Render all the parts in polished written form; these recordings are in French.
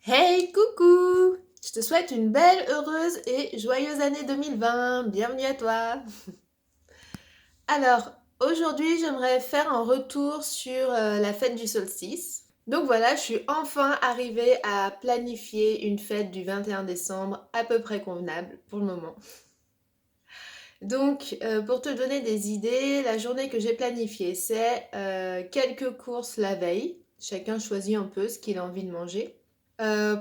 Hey, coucou! Je te souhaite une belle, heureuse et joyeuse année 2020. Bienvenue à toi! Alors, aujourd'hui, j'aimerais faire un retour sur la fête du solstice. Donc voilà, je suis enfin arrivée à planifier une fête du 21 décembre à peu près convenable pour le moment. Donc, pour te donner des idées, la journée que j'ai planifiée, c'est quelques courses la veille. Chacun choisit un peu ce qu'il a envie de manger.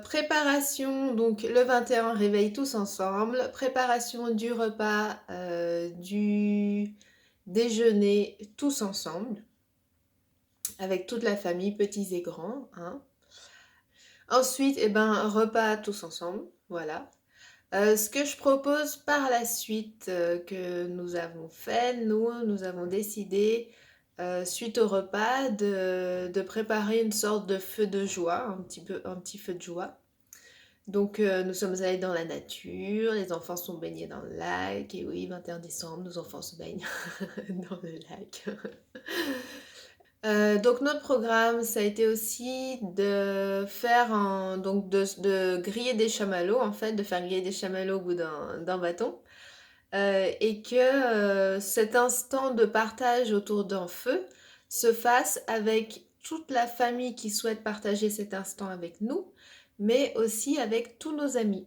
Préparation, donc le 21, réveil tous ensemble. Préparation du repas, du déjeuner tous ensemble, avec toute la famille, petits et grands, hein. Ensuite, eh ben, repas tous ensemble, voilà. Ce que je propose par la suite que nous avons fait, nous avons décidé, suite au repas, de préparer une sorte de feu de joie, un petit feu de joie. Donc nous sommes allés dans la nature, les enfants sont baignés dans le lac, et oui, 21 décembre, nos enfants se baignent dans le lac. Donc notre programme, ça a été aussi de faire donc de griller des chamallows, en fait, de faire griller des chamallows au bout d'un bâton. Et que cet instant de partage autour d'un feu se fasse avec toute la famille qui souhaite partager cet instant avec nous, mais aussi avec tous nos amis.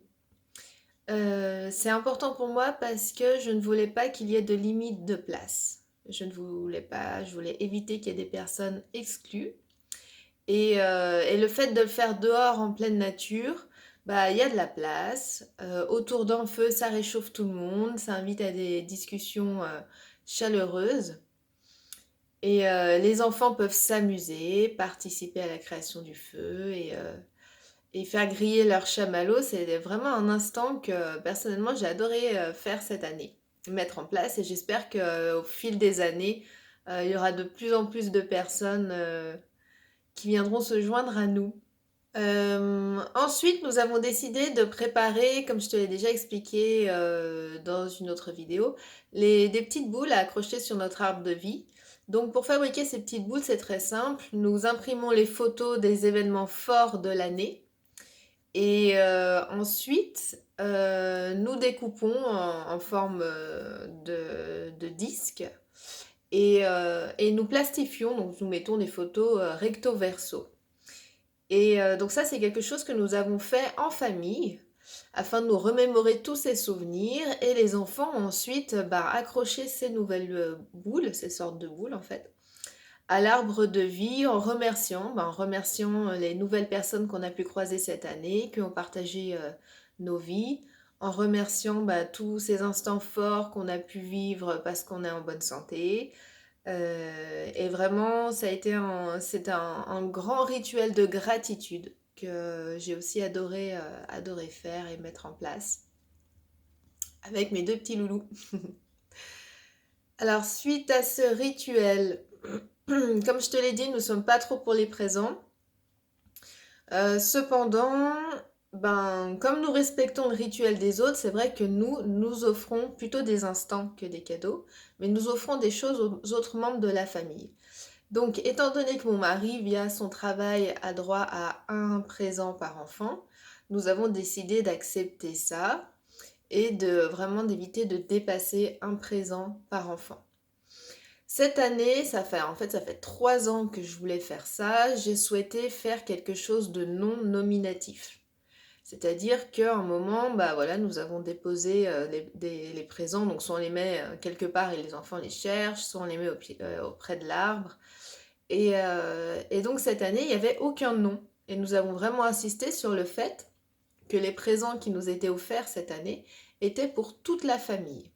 C'est important pour moi parce que je ne voulais pas qu'il y ait de limite de place. Je voulais éviter qu'il y ait des personnes exclues. Et le fait de le faire dehors en pleine nature, bah il y a de la place. Autour d'un feu, ça réchauffe tout le monde, ça invite à des discussions chaleureuses. Et les enfants peuvent s'amuser, participer à la création du feu et faire griller leur chamallow. C'est vraiment un instant que personnellement j'ai adoré faire cette année, mettre en place. Et j'espère qu'au fil des années, il y aura de plus en plus de personnes qui viendront se joindre à nous. Ensuite, nous avons décidé de préparer, comme je te l'ai déjà expliqué dans une autre vidéo, des petites boules à accrocher sur notre arbre de vie. Donc pour fabriquer ces petites boules, c'est très simple. Nous imprimons les photos des événements forts de l'année et ensuite nous découpons en forme de disque et nous plastifions, donc nous mettons des photos recto verso. Et donc ça, c'est quelque chose que nous avons fait en famille afin de nous remémorer tous ces souvenirs. Et les enfants ont ensuite accroché ces nouvelles boules, ces sortes de boules en fait, à l'arbre de vie en remerciant les nouvelles personnes qu'on a pu croiser cette année, qui ont partagé nos vies, en remerciant tous ces instants forts qu'on a pu vivre parce qu'on est en bonne santé, et vraiment, c'est un grand rituel de gratitude que j'ai aussi adoré faire et mettre en place avec mes deux petits loulous. Alors, suite à ce rituel, comme je te l'ai dit, nous ne sommes pas trop pour les présents. Cependant, comme nous respectons le rituel des autres, c'est vrai que nous offrons plutôt des instants que des cadeaux, mais nous offrons des choses aux autres membres de la famille. Donc, étant donné que mon mari, via son travail, a droit à un présent par enfant, nous avons décidé d'accepter ça et de vraiment d'éviter de dépasser un présent par enfant. Cette année, ça fait 3 ans que je voulais faire ça. J'ai souhaité faire quelque chose de non nominatif. C'est-à-dire qu'à un moment, voilà, nous avons déposé les présents, donc soit on les met quelque part et les enfants les cherchent, soit on les met auprès de l'arbre. Et donc cette année, il n'y avait aucun nom. Et nous avons vraiment insisté sur le fait que les présents qui nous étaient offerts cette année étaient pour toute la famille.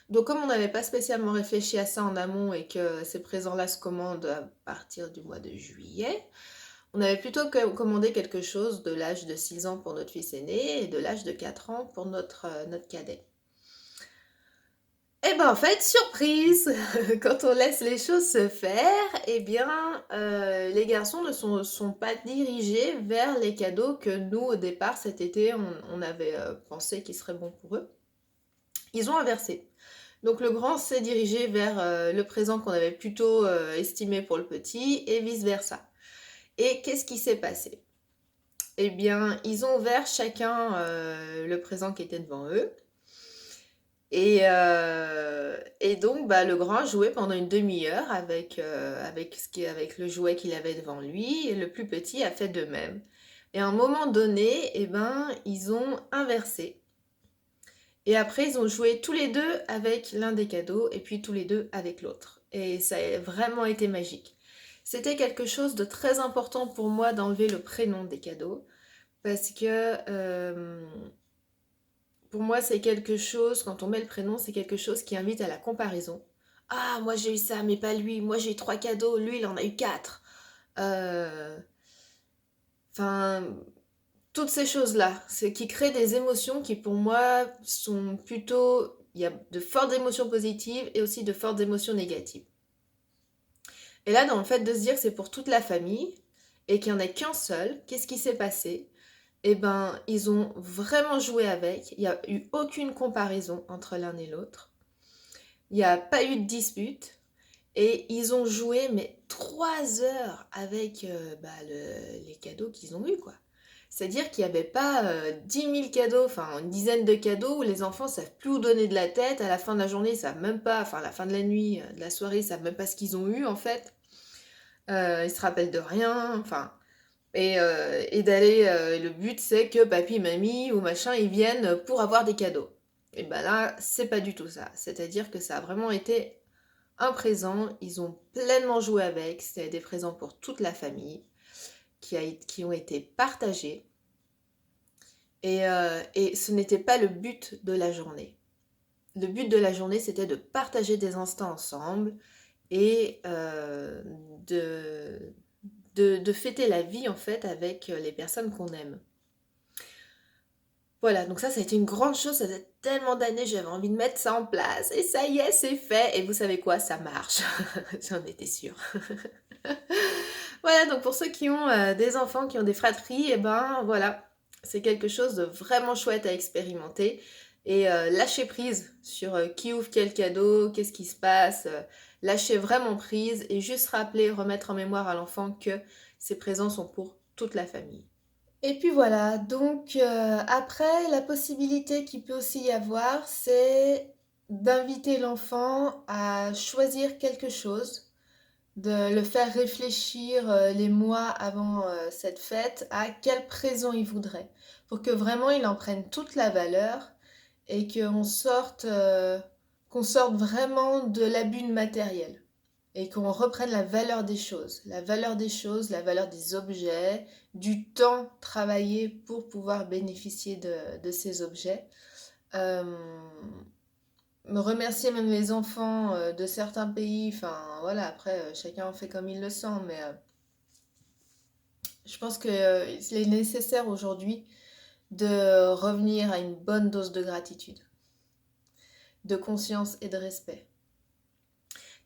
Donc comme on n'avait pas spécialement réfléchi à ça en amont et que ces présents-là se commandent à partir du mois de juillet, on avait plutôt commandé quelque chose de l'âge de 6 ans pour notre fils aîné et de l'âge de 4 ans pour notre cadet. Eh ben en fait, surprise! Quand on laisse les choses se faire, eh bien, les garçons ne sont pas dirigés vers les cadeaux que nous, au départ, cet été, on avait pensé qu'ils seraient bons pour eux. Ils ont inversé. Donc le grand s'est dirigé vers le présent qu'on avait plutôt estimé pour le petit et vice-versa. Et qu'est-ce qui s'est passé? eh bien, ils ont ouvert chacun le présent qui était devant eux. Et donc, bah, le grand jouait pendant une demi-heure avec le jouet qu'il avait devant lui, et le plus petit a fait de même. Et à un moment donné, eh ben, ils ont inversé. Et après, ils ont joué tous les deux avec l'un des cadeaux, et puis tous les deux avec l'autre. Et ça a vraiment été magique. C'était quelque chose de très important pour moi d'enlever le prénom des cadeaux, parce que pour moi, c'est quelque chose, quand on met le prénom, c'est quelque chose qui invite à la comparaison. Ah, moi j'ai eu ça, mais pas lui. Moi j'ai eu 3 cadeaux, lui il en a eu 4. Euh, Enfin, toutes ces choses-là, c'est qui créent des émotions qui pour moi sont plutôt... Il y a de fortes émotions positives et aussi de fortes émotions négatives. Et là, dans le fait de se dire que c'est pour toute la famille et qu'il n'y en a qu'un seul, qu'est-ce qui s'est passé? Eh ben, ils ont vraiment joué avec. Il n'y a eu aucune comparaison entre l'un et l'autre. Il n'y a pas eu de dispute. Et ils ont joué, mais 3 heures avec les cadeaux qu'ils ont eus, quoi. C'est-à-dire qu'il n'y avait pas 10 000 cadeaux, enfin une dizaine de cadeaux où les enfants savent plus où donner de la tête. À la fin de la journée, ils savent même pas, enfin à la fin de la nuit, de la soirée, ils savent même pas ce qu'ils ont eu en fait. Ils se rappellent de rien, enfin. Et d'aller, le but c'est que papy, mamie ou machin, ils viennent pour avoir des cadeaux. Et ben là, c'est pas du tout ça. C'est-à-dire que ça a vraiment été un présent, ils ont pleinement joué avec, c'était des présents pour toute la famille qui ont été partagés. Et ce n'était pas le but de la journée. Le but de la journée, c'était de partager des instants ensemble et de, de fêter la vie en fait avec les personnes qu'on aime. Voilà, donc ça a été une grande chose, ça faisait tellement d'années, j'avais envie de mettre ça en place, et ça y est, c'est fait, et vous savez quoi, ça marche, j'en étais sûre. Voilà, donc pour ceux qui ont des enfants, qui ont des fratries, et ben voilà, c'est quelque chose de vraiment chouette à expérimenter, et lâcher prise sur qui ouvre quel cadeau, qu'est-ce qui se passe, lâcher vraiment prise, et juste rappeler, remettre en mémoire à l'enfant que ces présents sont pour toute la famille. Et puis voilà, donc après, la possibilité qu'il peut aussi y avoir, c'est d'inviter l'enfant à choisir quelque chose, de le faire réfléchir les mois avant cette fête à quel présent il voudrait, pour que vraiment il en prenne toute la valeur et qu'on sorte vraiment de l'abus de matériel et qu'on reprenne la valeur des choses, la valeur des choses, la valeur des objets, du temps travaillé pour pouvoir bénéficier de ces objets. Euh, Me remercier même les enfants de certains pays, enfin voilà, après chacun en fait comme il le sent, mais je pense qu'il est nécessaire aujourd'hui de revenir à une bonne dose de gratitude, de conscience et de respect.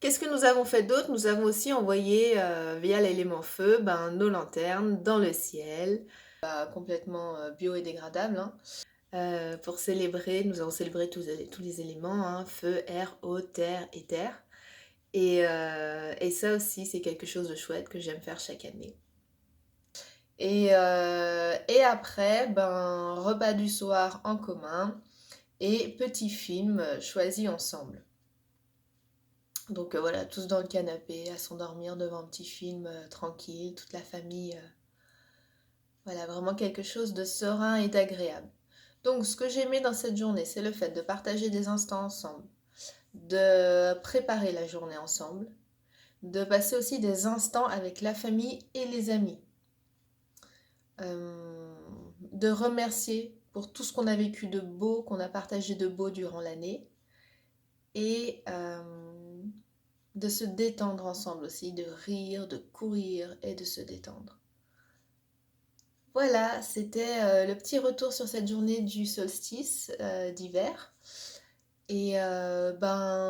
Qu'est-ce que nous avons fait d'autre? Nous avons aussi envoyé via l'élément feu nos lanternes dans le ciel, complètement bio et dégradable. Hein. Pour célébrer, nous avons célébré tous les éléments, hein, feu, air, eau, terre et terre. Et ça aussi, c'est quelque chose de chouette que j'aime faire chaque année. Et après, repas du soir en commun et petit film choisi ensemble. Donc voilà, tous dans le canapé, à s'endormir devant un petit film tranquille, toute la famille. Voilà, vraiment quelque chose de serein et d'agréable. Donc ce que j'aimais dans cette journée, c'est le fait de partager des instants ensemble, de préparer la journée ensemble, de passer aussi des instants avec la famille et les amis, de remercier pour tout ce qu'on a vécu de beau, qu'on a partagé de beau durant l'année, et de se détendre ensemble aussi, de rire, de courir et de se détendre. Voilà, c'était le petit retour sur cette journée du solstice d'hiver. Et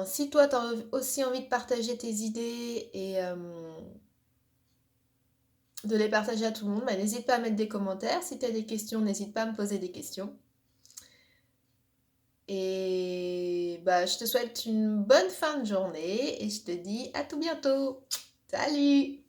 si toi, tu as aussi envie de partager tes idées et de les partager à tout le monde, n'hésite pas à mettre des commentaires. Si tu as des questions, n'hésite pas à me poser des questions. Et je te souhaite une bonne fin de journée et je te dis à tout bientôt. Salut!